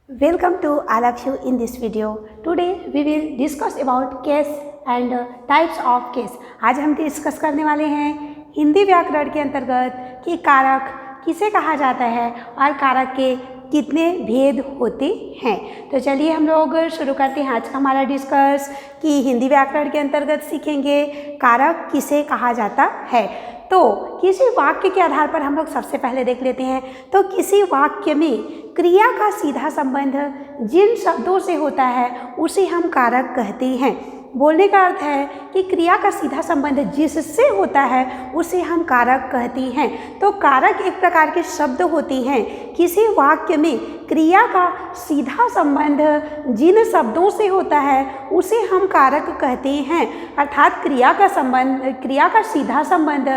Welcome to all of you in this video. Today we will discuss about case and types of case. आज हम discuss करने वाले हैं हिंदी व्याकरण के अंतर्गत कि कारक किसे कहा जाता है और कारक के कितने भेद होते हैं। तो चलिए हम लोग शुरू करते हैं आज का हमारा डिस्कस कि हिंदी व्याकरण के अंतर्गत सीखेंगे कारक किसे कहा जाता है। तो किसी वाक्य के आधार पर हम लोग सबसे पहले देख लेते हैं। तो किसी वाक्य में क्रिया का सीधा संबंध जिन शब्दों से होता है उसे हम कारक कहते हैं। बोलने का अर्थ है कि क्रिया का सीधा संबंध जिससे होता है उसे हम कारक कहते हैं। तो कारक एक प्रकार के शब्द होते हैं। किसी वाक्य में क्रिया का सीधा संबंध जिन शब्दों से होता है उसे हम कारक कहते हैं। अर्थात क्रिया का सीधा संबंध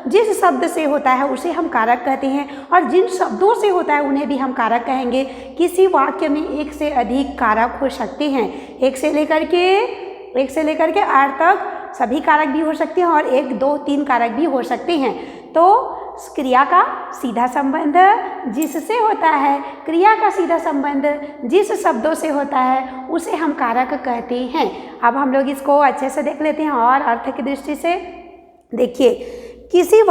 जिस शब्द से होता है उसे हम कारक कहते हैं और जिन शब्दों से होता है उन्हें भी हम कारक कहेंगे। किसी वाक्य में एक से अधिक कारक हो सकते हैं। एक से लेकर के 8 तक सभी कारक भी हो सकते हैं और 1, 2, 3 कारक भी हो सकते हैं। तो क्रिया का सीधा संबंध जिससे होता है, क्रिया का सीधा संबंध जिस शब्दों से होता है उसे हम कारक कहते हैं। अब हम लोग इसको अच्छे से देख लेते हैं और अर्थ की दृष्टि से देखिए। किसी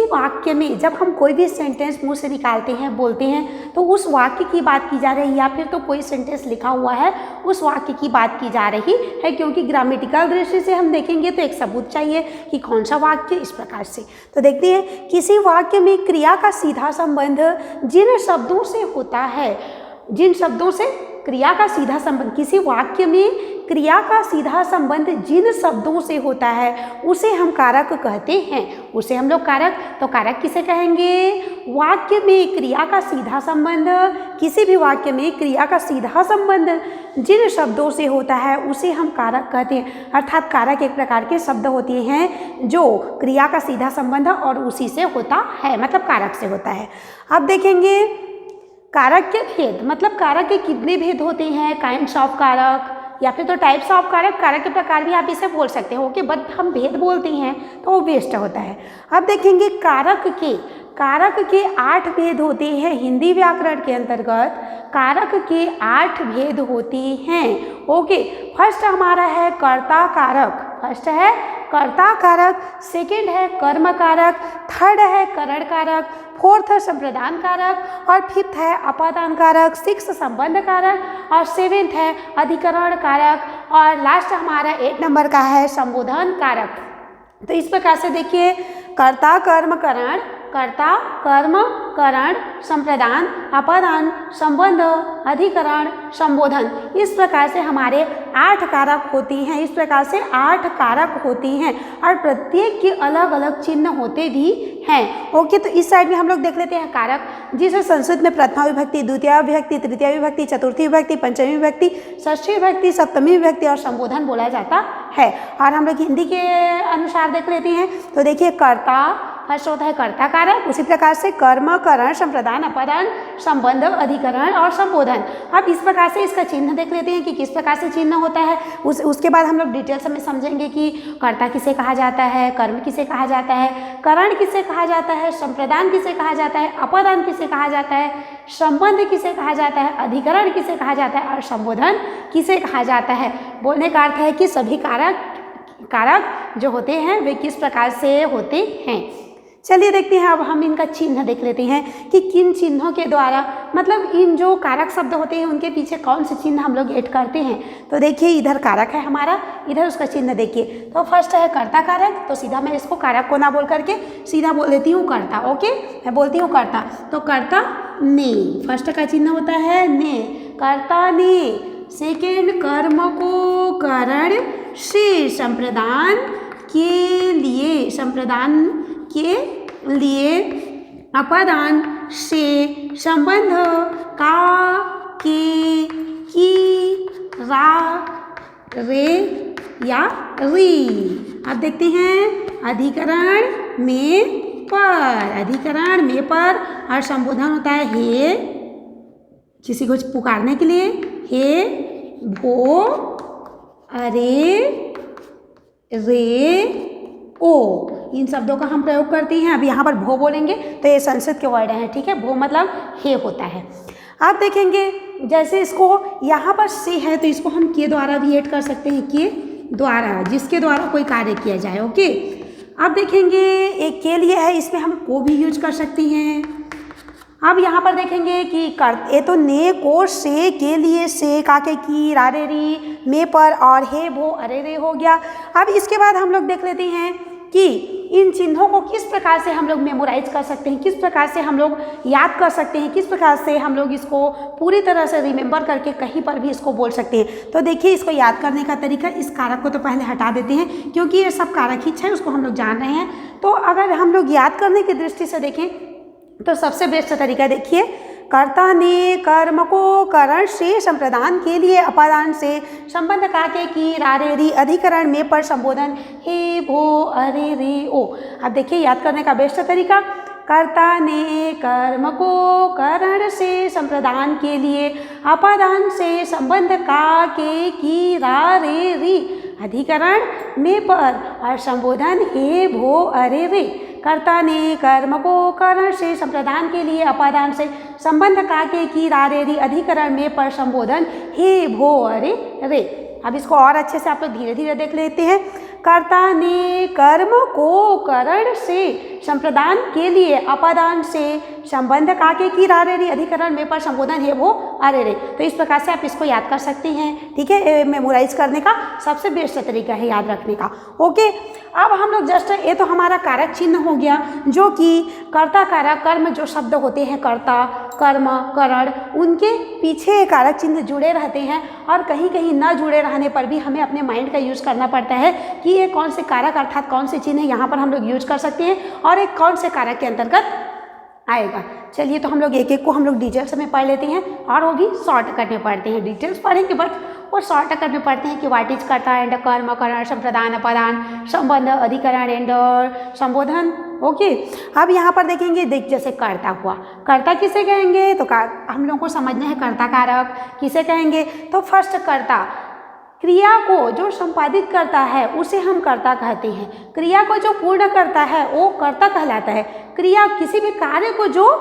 वाक्य में जब हम कोई भी सेंटेंस मुंह से निकालते हैं, बोलते हैं, तो उस वाक्य की बात की जा रही है या फिर तो कोई सेंटेंस लिखा हुआ है उस वाक्य की बात की जा रही है। क्योंकि ग्रामेटिकल दृष्टि से हम देखेंगे तो एक सबूत चाहिए कि कौन सा वाक्य इस प्रकार से। तो देखते हैं, किसी वाक्य में क्रिया का सीधा संबंध जिन शब्दों से होता है, जिन शब्दों से क्रिया का सीधा संबंध, किसी वाक्य में क्रिया का सीधा संबंध जिन शब्दों से होता है उसे हम कारक कहते हैं। उसे हम लोग कारक किसे कहेंगे? वाक्य में क्रिया का सीधा संबंध, किसी भी वाक्य में क्रिया का सीधा संबंध जिन शब्दों से होता है उसे हम कारक कहते हैं। अर्थात कारक एक प्रकार के शब्द होते हैं जो क्रिया का सीधा संबंध और उसी से होता है, मतलब कारक से होता है। अब देखेंगे कारक के भेद, मतलब कारक के कितने भेद होते हैं। काइंड्स ऑफ कारक या फिर तो टाइप्स ऑफ कारक, कारक के प्रकार भी आप इसे बोल सकते हो। ओके, बट हम भेद बोलते हैं तो वो बेस्ट होता है। अब देखेंगे कारक के 8 भेद होते हैं। हिंदी व्याकरण के अंतर्गत कारक के 8 भेद होते हैं। ओके, फर्स्ट हमारा है कर्ता कारक, सेकंड है कर्म कारक, थर्ड है करण कारक, फोर्थ है संप्रदान कारक और फिफ्थ है अपादान कारक, 6 संबंध कारक और 7th है अधिकरण कारक और लास्ट हमारा 8 नंबर का है संबोधन कारक। तो इस प्रकार से देखिए, कर्ता कर्म करण संप्रदान अपादान संबंध अधिकरण संबोधन, इस प्रकार से हमारे 8 कारक होती हैं। इस प्रकार से 8 कारक होती हैं और प्रत्येक के अलग अलग चिन्ह होते भी हैं। ओके, तो इस साइड में हम लोग देख लेते हैं कारक, जिसे संस्कृत में प्रथमा विभक्ति, द्वितीय विभक्ति, तृतीय विभक्ति, चतुर्थी विभक्ति, पंचमी विभक्ति, षष्ठी विभक्ति, सप्तमी विभक्ति और संबोधन बोला जाता है। और हम लोग हिंदी के अनुसार देख लेते हैं। तो देखिए, कर्ता फर्स्ट होता है कर्ता कारक, उसी प्रकार से कर्म करण संप्रदान अपादान संबंध अधिकरण और संबोधन। अब इस प्रकार से इसका चिन्ह देख लेते हैं कि किस प्रकार से चिन्ह होता है। उसके बाद हम लोग डिटेल्स में समझेंगे कि कर्ता किसे कहा जाता है, कर्म किसे कहा जाता है, करण किसे कहा जाता है, संप्रदान किसे कहा जाता है, अपादान किसे कहा जाता है, संबंध किसे कहा जाता है, अधिकरण किसे कहा जाता है और संबोधन किसे कहा जाता है। बोलने का अर्थ है कि सभी कारक जो होते हैं वे किस प्रकार से होते हैं। चलिए देखते हैं, अब हम इनका चिन्ह देख लेते हैं कि किन चिन्हों के द्वारा, मतलब इन जो कारक शब्द होते हैं उनके पीछे कौन से चिन्ह हम लोग ऐड करते हैं। तो देखिए, इधर कारक है हमारा, इधर उसका चिन्ह देखिए। तो फर्स्ट है कर्ता कारक, तो सीधा मैं इसको कारक को ना बोल करके सीधा बोल देती हूँ कर्ता। ओके, मैं बोलती हूँ कर्ता। तो कर्ता ने, फर्स्ट का चिन्ह होता है ने, कर्ता ने। सेकेंड, कर्म को करण से, संप्रदान के लिए, अपादान से, संबंध का, के, की, रा, रे या री। अब देखते हैं अधिकरण में पर और संबोधन होता है हे, किसी को पुकारने के लिए, हे, भो, अरे, रे, ओ, इन शब्दों का हम प्रयोग करते हैं। अब यहाँ पर भो बोलेंगे तो ये संस्कृत के वर्ड हैं, ठीक है। भो मतलब हे होता है। आप देखेंगे जैसे इसको यहाँ पर से है तो इसको हम के द्वारा भी ऐड कर सकते हैं, के द्वारा, जिसके द्वारा कोई कार्य किया जाए। ओके, अब देखेंगे एक के लिए है, इसमें हम को भी यूज कर सकती हैं। अब यहाँ पर देखेंगे कि ये तो ने को से के लिए से काके की रारे री में पर और हे भो अरे रे हो गया। अब इसके बाद हम लोग देख लेते हैं कि इन चिन्हों को किस प्रकार से हम लोग मेमोराइज कर सकते हैं, किस प्रकार से हम लोग याद कर सकते हैं, किस प्रकार से हम लोग इसको पूरी तरह से रिमेंबर करके कहीं पर भी इसको बोल सकते हैं। तो देखिए इसको याद करने का तरीका, इस कारक को तो पहले हटा देते हैं क्योंकि ये सब कारक ही है, उसको हम लोग जान रहे हैं। तो अगर हम लोग याद करने की दृष्टि से देखें तो सबसे बेस्ट तरीका देखिए, कर्ता ने कर्म को करण से संप्रदान के लिए अपादान से संबंध काके की रारे री अधिकरण में पर संबोधन हे भो अरे रे ओ। अब देखिए याद करने का बेस्ट तरीका, कर्ता ने कर्म को करण से संप्रदान के लिए अपादान से संबंध काके की रारे री अधिकरण में पर और संबोधन हे भो अरे रे। कर्ता ने कर्म को करण से संप्रदान के लिए अपादान से संबंध काके की रारे री अधिकरण में पर संबोधन हे भो अरे रे। अब इसको और अच्छे से आप लोग धीरे धीरे देख लेते हैं। कर्ता ने कर्म को करण से संप्रदान के लिए अपादान से संबंध काके की रारे री अधिकरण में पर संबोधन है वो अरे रे। तो इस प्रकार से आप इसको याद कर सकते हैं। ठीक है, मेमोराइज करने का सबसे बेस्ट तरीका है याद रखने का। ओके, अब हम लोग जस्ट ये तो हमारा कारक चिन्ह हो गया जो कि कर्ता कारक कर्म जो शब्द होते हैं कर्ता कर्म करण, उनके पीछे कारक चिन्ह जुड़े रहते हैं और कहीं कहीं न जुड़े रहने पर भी हमें अपने माइंड का यूज़ करना पड़ता है कि ये कौन से कारक अर्थात कौन से चिन्ह यहाँ पर हम लोग यूज कर सकते हैं और एक कौन से कारक के अंतर्गत आएगा। चलिए तो हम लोग एक एक को हम लोग डिटेल्स में पढ़ लेते हैं और वो भी शॉर्टकट में पढ़ते हैं। डिटेल्स पढ़ेंगे बट वो शॉर्टकट में पढ़ते हैं कि व्हाट इज कर्ता एंड कर्म करण संप्रदान अपादान संबंध अधिकरण एंड संबोधन। ओके, अब यहाँ पर देखेंगे जैसे कर्ता हुआ, कर्ता किसे कहेंगे तो हम लोग को समझना है कर्ता कारक किसे कहेंगे। तो फर्स्ट कर्ता, क्रिया को जो संपादित करता है उसे हम कर्ता कहते हैं। क्रिया को जो पूर्ण करता है वो कर्ता कहलाता है। क्रिया किसी भी कार्य को जो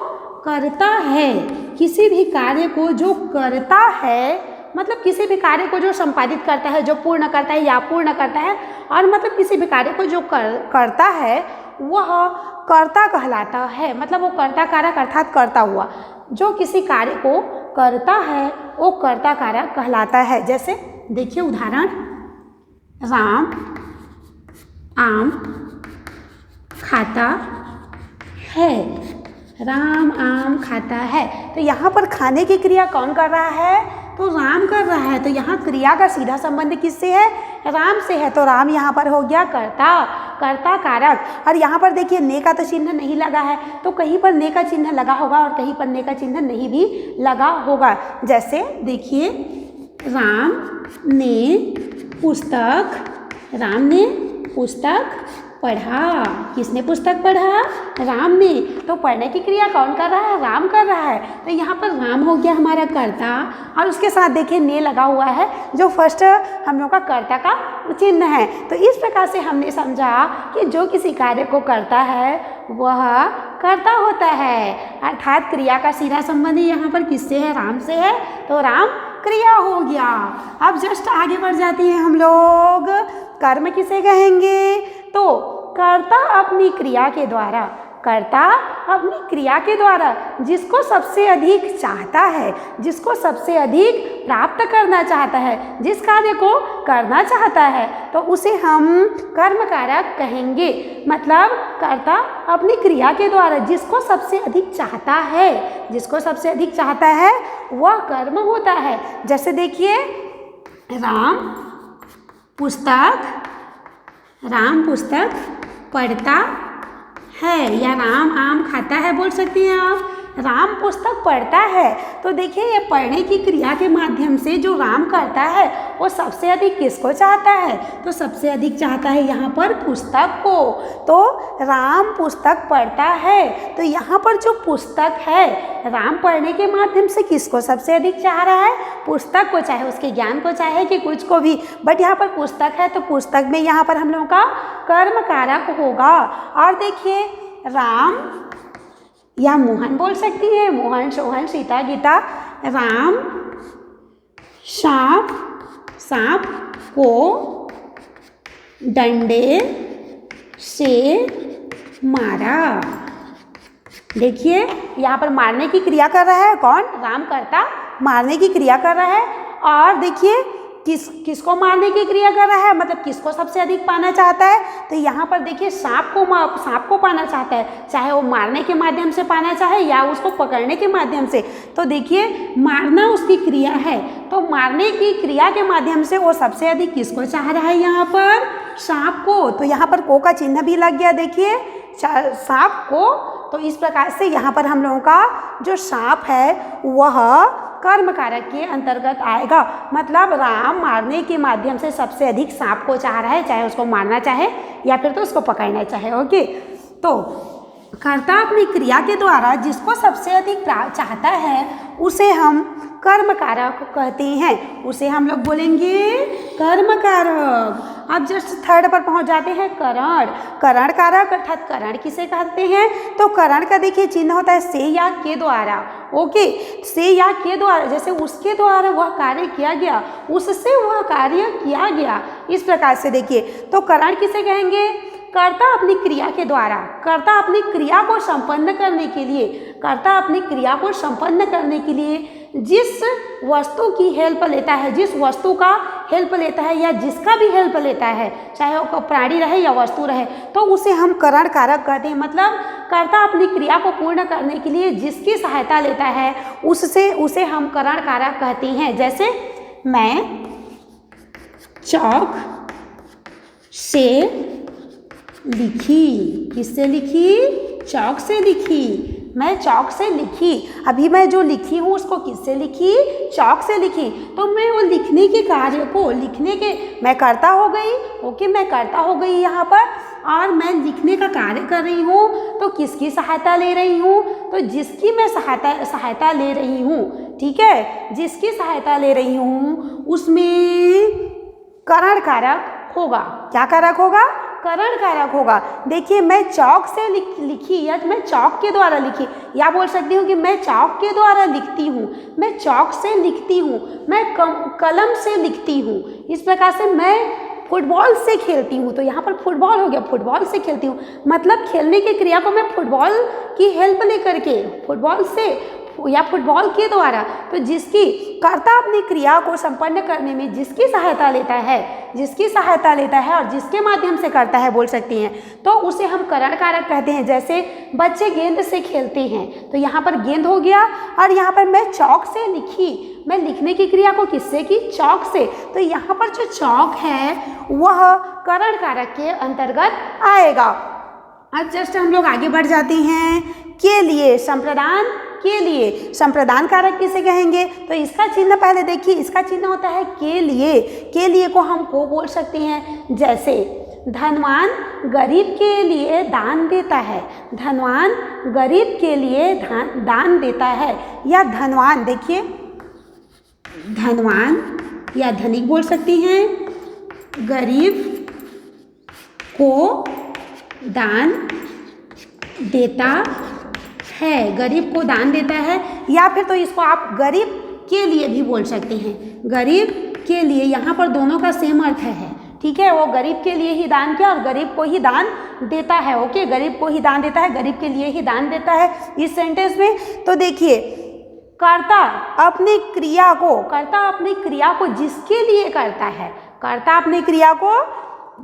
करता है, किसी भी कार्य को जो करता है मतलब किसी भी कार्य को जो संपादित करता है, जो पूर्ण करता है या पूर्ण करता है और मतलब किसी भी कार्य को जो करता है वह कर्ता कहलाता है। मतलब वो कर्ता कारक अर्थात करता हुआ जो किसी कार्य को करता है वो कर्ता कारक कहलाता है। जैसे देखिए उदाहरण, राम आम खाता है, राम आम खाता है। तो यहाँ पर खाने की क्रिया कौन कर रहा है तो राम कर रहा है। तो यहाँ क्रिया का सीधा संबंध किससे है, राम से है। तो राम यहाँ पर हो गया कर्ता, कर्ता कारक। और यहाँ पर देखिए ने का तो चिन्ह नहीं लगा है, तो कहीं पर ने का चिन्ह लगा होगा और कहीं पर ने का चिन्ह नहीं भी लगा होगा। जैसे देखिए राम ने पुस्तक पढ़ा। किसने पुस्तक पढ़ा, राम ने। तो पढ़ने की क्रिया कौन कर रहा है, राम कर रहा है। तो यहाँ पर राम हो गया हमारा कर्ता और उसके साथ देखिए ने लगा हुआ है जो फर्स्ट हम लोग का कर्ता का चिन्ह है। तो इस प्रकार से हमने समझा कि जो किसी कार्य को करता है वह कर्ता होता है, अर्थात क्रिया का सीधा संबंध यहाँ पर किससे है, राम से है। तो राम क्रिया हो गया। अब जस्ट आगे बढ़ जाते हैं हम लोग, कर्म किसे कहेंगे तो कर्ता अपनी क्रिया के द्वारा, कर्ता अपनी क्रिया के द्वारा जिसको सबसे अधिक चाहता है, जिसको सबसे अधिक प्राप्त करना चाहता है, जिस कार्य को करना चाहता है तो उसे हम कर्म कारक कहेंगे। मतलब कर्ता अपनी क्रिया के द्वारा जिसको सबसे अधिक चाहता है, जिसको सबसे अधिक चाहता है वह कर्म होता है। जैसे देखिए राम पुस्तक पढ़ता है या राम आम खाता है बोल सकती हैं आप। राम पुस्तक पढ़ता है तो देखिए ये पढ़ने की क्रिया के माध्यम से जो राम करता है वो सबसे अधिक किसको चाहता है तो सबसे अधिक चाहता है यहाँ पर पुस्तक को। तो राम पुस्तक पढ़ता है तो यहाँ पर जो पुस्तक है राम पढ़ने के माध्यम से किसको सबसे अधिक चाह रहा है, पुस्तक को, चाहे उसके ज्ञान को चाहे कि कुछ को भी, बट यहाँ पर पुस्तक है तो पुस्तक में यहाँ पर हम लोगों का कर्म कारक होगा। और देखिए राम या मोहन बोल सकती हैं। मोहन, सोहन, सीता, गीता, राम सांप को डंडे से मारा। देखिए यहाँ पर मारने की क्रिया कर रहा है कौन? रामकर्ता मारने की क्रिया कर रहा है। और देखिए किसको मारने की क्रिया कर रहा है, मतलब किसको सबसे अधिक पाना चाहता है? तो यहाँ पर देखिए सांप को पाना चाहता है, चाहे वो मारने के माध्यम से पाना चाहे या उसको पकड़ने के माध्यम से। तो देखिए मारना उसकी क्रिया है, तो मारने की क्रिया के माध्यम से वो सबसे अधिक किसको चाह रहा है? यहाँ पर सांप को। तो यहाँ पर को का चिन्ह भी लग गया, देखिए सांप को। तो इस प्रकार से यहाँ पर हम लोगों का जो सांप है वह कर्म कारक के अंतर्गत आएगा। मतलब राम मारने के माध्यम से सबसे अधिक सांप को चाह रहा है, चाहे उसको मारना चाहे या फिर तो उसको पकड़ना चाहे। ओके, तो कर्ता अपनी क्रिया के द्वारा जिसको सबसे अधिक चाहता है उसे हम कर्म कारक कहते हैं, उसे हम लोग बोलेंगे कर्म कारक। अब जस्ट थर्ड पर पहुंच जाते हैं करण। करण कारक अर्थात करण किसे कहते हैं? तो करण का देखिए चिन्ह होता है से या के द्वारा। ओके, से या के द्वारा, जैसे उसके द्वारा वह कार्य किया गया, उससे वह कार्य किया गया, इस प्रकार से देखिए। तो करण किसे कहेंगे? कर्ता अपनी क्रिया के द्वारा, कर्ता अपनी क्रिया को संपन्न करने के लिए, कर्ता अपनी क्रिया को संपन्न करने के लिए जिस वस्तु की हेल्प लेता है, जिस वस्तु का हेल्प लेता है या जिसका भी हेल्प लेता है, चाहे वो प्राणी रहे या वस्तु रहे, तो उसे हम करण कारक कहते हैं। मतलब कर्ता अपनी क्रिया को पूर्ण करने के लिए जिसकी सहायता लेता है उसे हम करण कारक कहते हैं। जैसे मैं चौक से लिखी, किससे लिखी? चौक से लिखी। मैं चौक से लिखी, अभी मैं जो लिखी हूँ उसको किससे लिखी? चौक से लिखी। तो मैं वो लिखने के कार्य को, लिखने के मैं करता हो गई। ओके, मैं करता हो गई यहाँ पर, और मैं लिखने का कार्य कर रही हूँ। तो किसकी सहायता ले रही हूँ? तो जिसकी मैं सहायता ले रही हूँ, ठीक है, जिसकी सहायता ले रही हूँ उसमें करण कारक होगा। क्या कारक होगा? करण कारक होगा। देखिए मैं चौक से लिखी या मैं चौक के द्वारा लिखी, या बोल सकती हूँ कि मैं चौक के द्वारा लिखती हूँ, मैं चौक से लिखती हूँ, मैं कलम से लिखती हूँ। इस प्रकार से मैं फुटबॉल से खेलती हूँ। तो यहाँ पर फुटबॉल हो गया, फुटबॉल से खेलती हूँ, मतलब खेलने की क्रिया को मैं फुटबॉल की हेल्प लेकर के, फुटबॉल से या फुटबॉल के द्वारा, तो जिसकी कर्ता अपनी क्रिया को संपन्न करने में जिसकी सहायता लेता है और जिसके माध्यम से करता है बोल सकती हैं, तो उसे हम करण कारक कहते हैं। जैसे बच्चे गेंद से खेलते हैं, तो यहाँ पर गेंद हो गया, और यहाँ पर मैं चौक से लिखी, मैं लिखने की क्रिया को किससे की? चौक से। तो यहाँ पर जो चौक है वह करण कारक के अंतर्गत आएगा। अब जस्ट हम लोग आगे बढ़ जाते हैं के लिए, संप्रदान के लिए। संप्रदान कारक किसे कहेंगे? तो इसका चिन्ह पहले देखिए, इसका चिन्ह होता है के लिए। के लिए को हम को बोल सकते हैं। जैसे धनवान गरीब के लिए दान देता है, धनवान गरीब के लिए दान देता है, या धनवान, देखिए धनवान या धनिक बोल सकती हैं, गरीब को दान देता है, गरीब को दान देता है। या फिर तो इसको आप गरीब के लिए भी बोल सकते हैं, गरीब के लिए। यहाँ पर दोनों का सेम अर्थ है, ठीक है, वो गरीब के लिए ही दान किया और गरीब को ही दान देता है। ओके, गरीब को ही दान देता है, गरीब के लिए ही दान देता है इस सेंटेंस में। तो देखिए कर्ता अपनी क्रिया को जिसके लिए करता है, कर्ता अपनी क्रिया को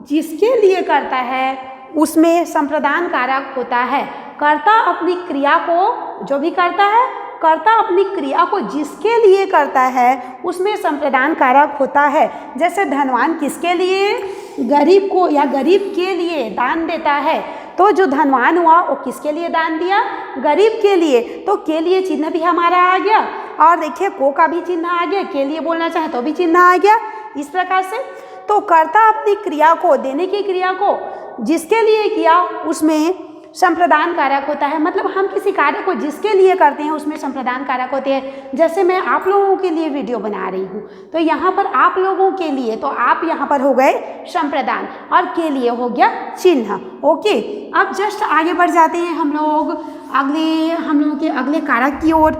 जिसके लिए करता है उसमें संप्रदान कारक होता है। कर्ता अपनी क्रिया को, जो भी करता है, कर्ता अपनी क्रिया को जिसके लिए करता है उसमें संप्रदान कारक होता है। जैसे धनवान किसके लिए? गरीब को या गरीब के लिए दान देता है। तो जो धनवान हुआ वो किसके लिए दान दिया? गरीब के लिए। तो के लिए चिन्ह भी हमारा आ गया, और देखिए को का भी चिन्ह आ गया, के लिए बोलना चाहे तो भी चिन्ह आ गया। इस प्रकार से तो कर्ता अपनी क्रिया को, देने की क्रिया को जिसके लिए किया उसमें संप्रदान कारक होता है। मतलब हम किसी कार्य को जिसके लिए करते हैं उसमें संप्रदान कारक होते हैं। जैसे मैं आप लोगों के लिए वीडियो बना रही हूँ, तो यहाँ पर आप लोगों के लिए, तो आप यहाँ पर हो गए संप्रदान और के लिए हो गया चिन्ह। ओके, अब जस्ट आगे बढ़ जाते हैं हम लोग अगले हम लोगों के अगले कारक की ओर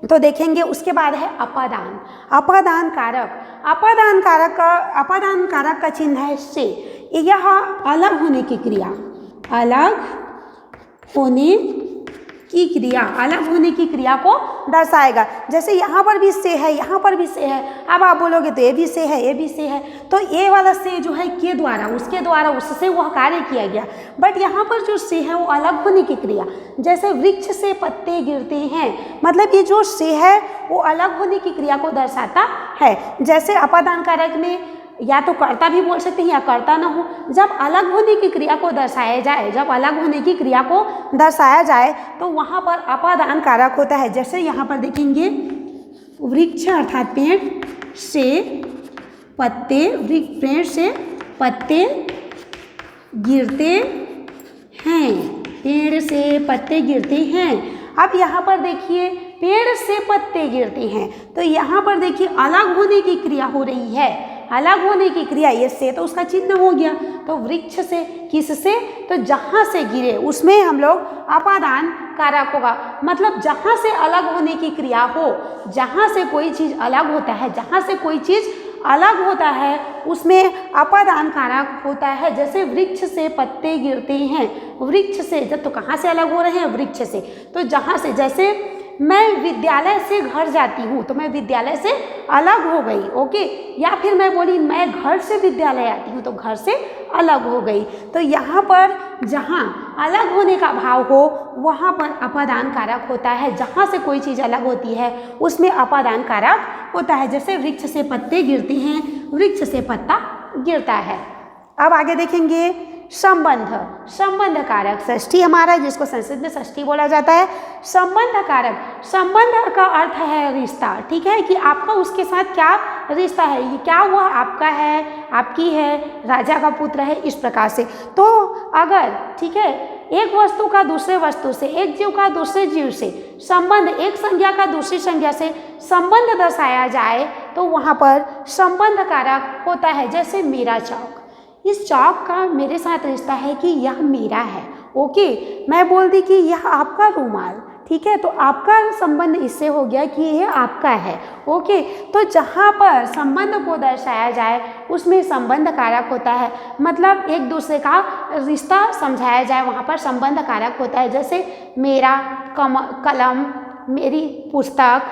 तो देखेंगे। उसके बाद है अपादान। अपादान कारक का चिन्ह है से। यह अलग होने की क्रिया, अलग होने की क्रिया को दर्शाएगा। जैसे यहाँ पर भी से है, यहाँ पर भी से है। अब आप बोलोगे तो ये भी से है, ये भी से है, तो ये वाला से जो है के द्वारा, उसके द्वारा, उससे वह कार्य किया गया। बट यहाँ पर जो से है वो अलग होने की क्रिया, जैसे वृक्ष से पत्ते गिरते हैं, मतलब ये जो से है वो अलग होने की क्रिया को दर्शाता है। जैसे अपादान कारक में या तो कर्ता भी बोल सकते हैं या कर्ता ना हो। जब अलग होने की क्रिया को दर्शाया जाए, तो वहाँ पर अपादान कारक होता है। जैसे यहाँ पर देखेंगे, वृक्ष अर्थात पेड़ से पत्ते गिरते हैं। अब यहाँ पर देखिए पेड़ से पत्ते गिरते हैं, तो यहाँ पर देखिए अलग होने की क्रिया हो रही है। अलग होने की क्रिया, ये से तो उसका चिन्ह हो गया, तो वृक्ष से, किससे, तो जहाँ से गिरे उसमें हम लोग अपादान कारक होगा। मतलब जहाँ से अलग होने की क्रिया हो, जहाँ से कोई चीज़ अलग होता है, उसमें अपादान कारक होता है। जैसे वृक्ष से पत्ते गिरते हैं, वृक्ष से जब तो कहाँ से अलग हो रहे हैं, वृक्ष से, तो जहाँ से, जैसे मैं विद्यालय से घर जाती हूँ तो मैं विद्यालय से अलग हो गई, ओके। या फिर मैं बोली मैं घर से विद्यालय आती हूँ तो घर से अलग हो गई। तो यहाँ पर जहाँ अलग होने का भाव हो वहाँ पर अपादान कारक होता है। जहाँ से कोई चीज़ अलग होती है उसमें अपादान कारक होता है। जैसे वृक्ष से पत्ते गिरते हैं, वृक्ष से पत्ता गिरता है। अब आगे देखेंगे संबंध कारक, षष्ठी हमारा, जिसको संस्कृत में षष्ठी बोला जाता है। संबंध कारक, संबंध का अर्थ है रिश्ता, ठीक है, कि आपका उसके साथ क्या रिश्ता है, ये क्या हुआ, आपका है, आपकी है, राजा का पुत्र है, इस प्रकार से। तो अगर, ठीक है, एक वस्तु का दूसरे वस्तु से, एक जीव का दूसरे जीव से संबंध, एक संज्ञा का दूसरी संज्ञा से संबंध दर्शाया जाए तो वहाँ पर संबंध कारक होता है। जैसे मेरा चौक, इस चौक का मेरे साथ रिश्ता है कि यह मेरा है, ओके। मैं बोल दी कि यह आपका रुमाल, ठीक है, तो आपका संबंध इससे हो गया कि यह आपका है, ओके। तो जहाँ पर संबंध को दर्शाया जाए उसमें संबंध कारक होता है, मतलब एक दूसरे का रिश्ता समझाया जाए, वहाँ पर संबंध कारक होता है। जैसे मेरा कलम, मेरी पुस्तक,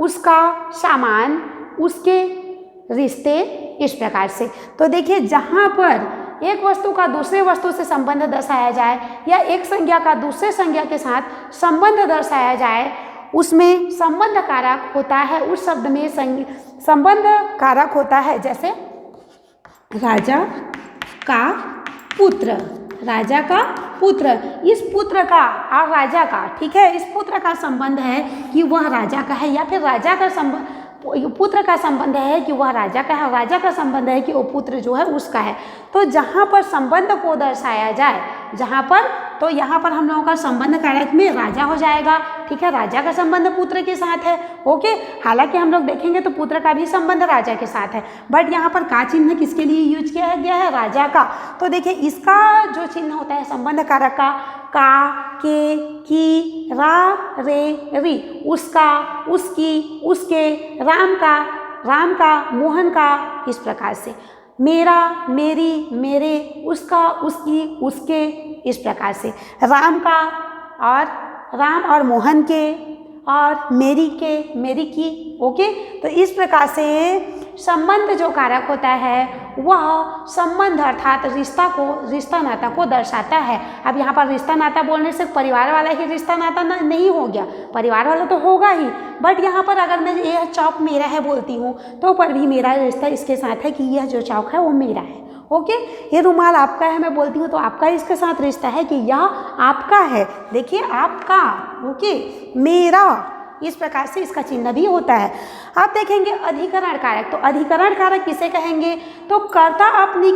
उसका सामान, उसके रिश्ते, इस प्रकार से। तो देखिए जहाँ पर एक वस्तु का दूसरे वस्तु से संबंध दर्शाया जाए या एक संज्ञा का दूसरे संज्ञा के साथ संबंध दर्शाया जाए उसमें संबंध कारक होता है। उस शब्द में संबंध कारक होता है। जैसे राजा का पुत्र, राजा का पुत्र, इस पुत्र का और राजा का, ठीक है, इस पुत्र का संबंध है कि वह राजा का है, या फिर राजा का संबंध, पुत्र का संबंध है कि वह राजा का है, राजा का संबंध है कि वो पुत्र जो है उसका है। तो जहाँ पर संबंध को दर्शाया जाए, जहाँ पर, तो यहाँ पर हम लोगों का संबंध कारक में राजा हो जाएगा, ठीक है, राजा का संबंध पुत्र के साथ है, ओके। हालांकि हम लोग देखेंगे तो पुत्र का भी संबंध राजा के साथ है, बट यहाँ पर का चिन्ह किसके लिए यूज किया गया है, राजा का। तो देखिए इसका जो चिन्ह होता है संबंध कारक का, के, की, रा, रे, री, उसका, उसकी, उसके, राम का, मोहन का, इस प्रकार से। मेरा, मेरी, मेरे, उसका, उसकी, उसके, इस प्रकार से। राम और मोहन के, और मेरी के, मेरी की, ओके। तो इस प्रकार से संबंध जो कारक होता है वह संबंध अर्थात रिश्ता नाता को दर्शाता है। अब यहाँ पर रिश्ता नाता बोलने से परिवार वाला ही रिश्ता नाता नहीं हो गया, परिवार वाला तो होगा ही, बट यहाँ पर अगर मैं यह चौक मेरा है बोलती हूँ तो पर भी मेरा रिश्ता इसके साथ है कि यह जो चौक है वो मेरा है, ओके। ये रुमाल आपका है मैं बोलती हूँ तो आपका इसके साथ रिश्ता है कि यह आपका है, देखिए आपका, ओके, मेरा, इस प्रकार से इसका चिन्ह भी होता है। आप देखेंगे अधिकरण कारक, तो अधिकरण कारक किसे कहेंगे, तो कर्ता अपनी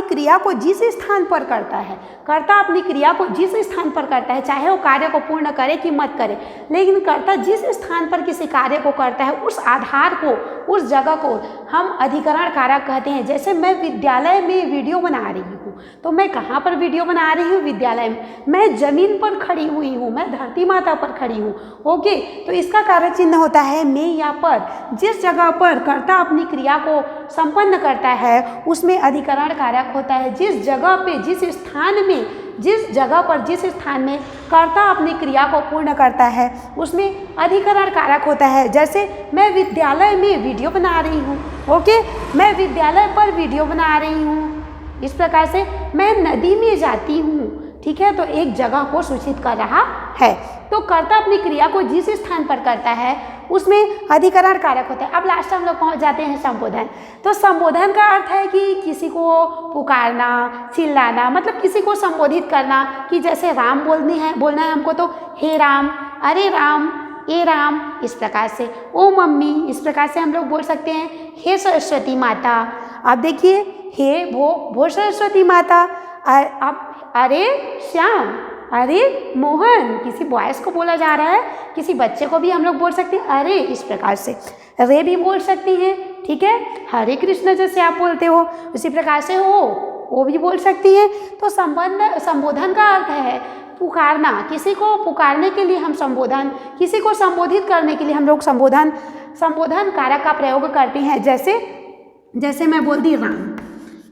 क्रिया को जिस स्थान पर करता है, कर्ता अपनी क्रिया को जिस स्थान पर करता है, चाहे वो कार्य को पूर्ण करे कि मत करे, लेकिन कर्ता जिस स्थान पर किसी कार्य को करता है उस आधार को, उस जगह को हम अधिकरण कारक कहते हैं। जैसे मैं विद्यालय में वीडियो बना रही हूँ तो मैं कहाँ पर वीडियो बना रही हूँ? विद्यालय में। मैं जमीन पर खड़ी हुई हूँ, मैं धरती माता पर खड़ी हूँ। ओके, तो इसका कारक चिन्ह होता है में या पर। जिस जगह पर कर्ता अपनी क्रिया को संपन्न करता है उसमें अधिकरण कारक होता है। जिस जगह पे, जिस स्थान में कर्ता अपनी क्रिया को पूर्ण करता है उसमें अधिकरण कारक होता है। जैसे मैं विद्यालय में वीडियो बना रही हूँ। ओके, मैं विद्यालय पर वीडियो बना रही हूँ। इस प्रकार से मैं नदी में जाती हूँ। ठीक है, तो एक जगह को सूचित कर रहा है। तो कर्ता अपनी क्रिया को जिस स्थान पर करता है उसमें अधिकरण कारक होता है। अब लास्ट हम लोग पहुंच जाते हैं संबोधन। तो संबोधन का अर्थ है कि किसी को पुकारना, चिल्लाना, मतलब किसी को संबोधित करना। कि जैसे राम बोलना है हमको, तो हे राम, अरे राम, ए राम, इस प्रकार से। ओ मम्मी, इस प्रकार से हम लोग बोल सकते हैं। हे सरस्वती माता, अब देखिए, हे वो सरस्वती माता। अब अरे श्याम, अरे मोहन, किसी बॉयज़ को बोला जा रहा है, किसी बच्चे को भी हम लोग बोल सकते हैं अरे, इस प्रकार से। रे भी बोल सकती हैं। ठीक है, हरे कृष्ण जैसे आप बोलते हो उसी प्रकार से वो भी बोल सकती हैं। तो संबोधन का अर्थ है पुकारना। किसी को पुकारने के लिए हम संबोधन, किसी को संबोधित करने के लिए हम लोग संबोधन कारक का प्रयोग करते हैं। जैसे मैं बोल दी राम।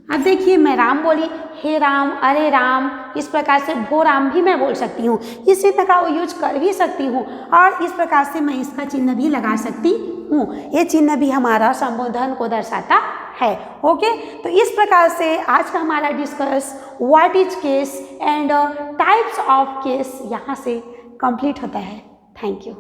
अब देखिए, मैं राम बोली, हे राम, अरे राम, इस प्रकार से भो राम भी मैं बोल सकती हूँ। इस चिन्ह का यूज कर भी सकती हूँ और इस प्रकार से मैं इसका चिन्ह भी लगा सकती हूँ। ये चिन्ह भी हमारा संबोधन को दर्शाता है। ओके, तो इस प्रकार से आज का हमारा discuss what is case and types of case यहाँ से कंप्लीट होता है। Thank you.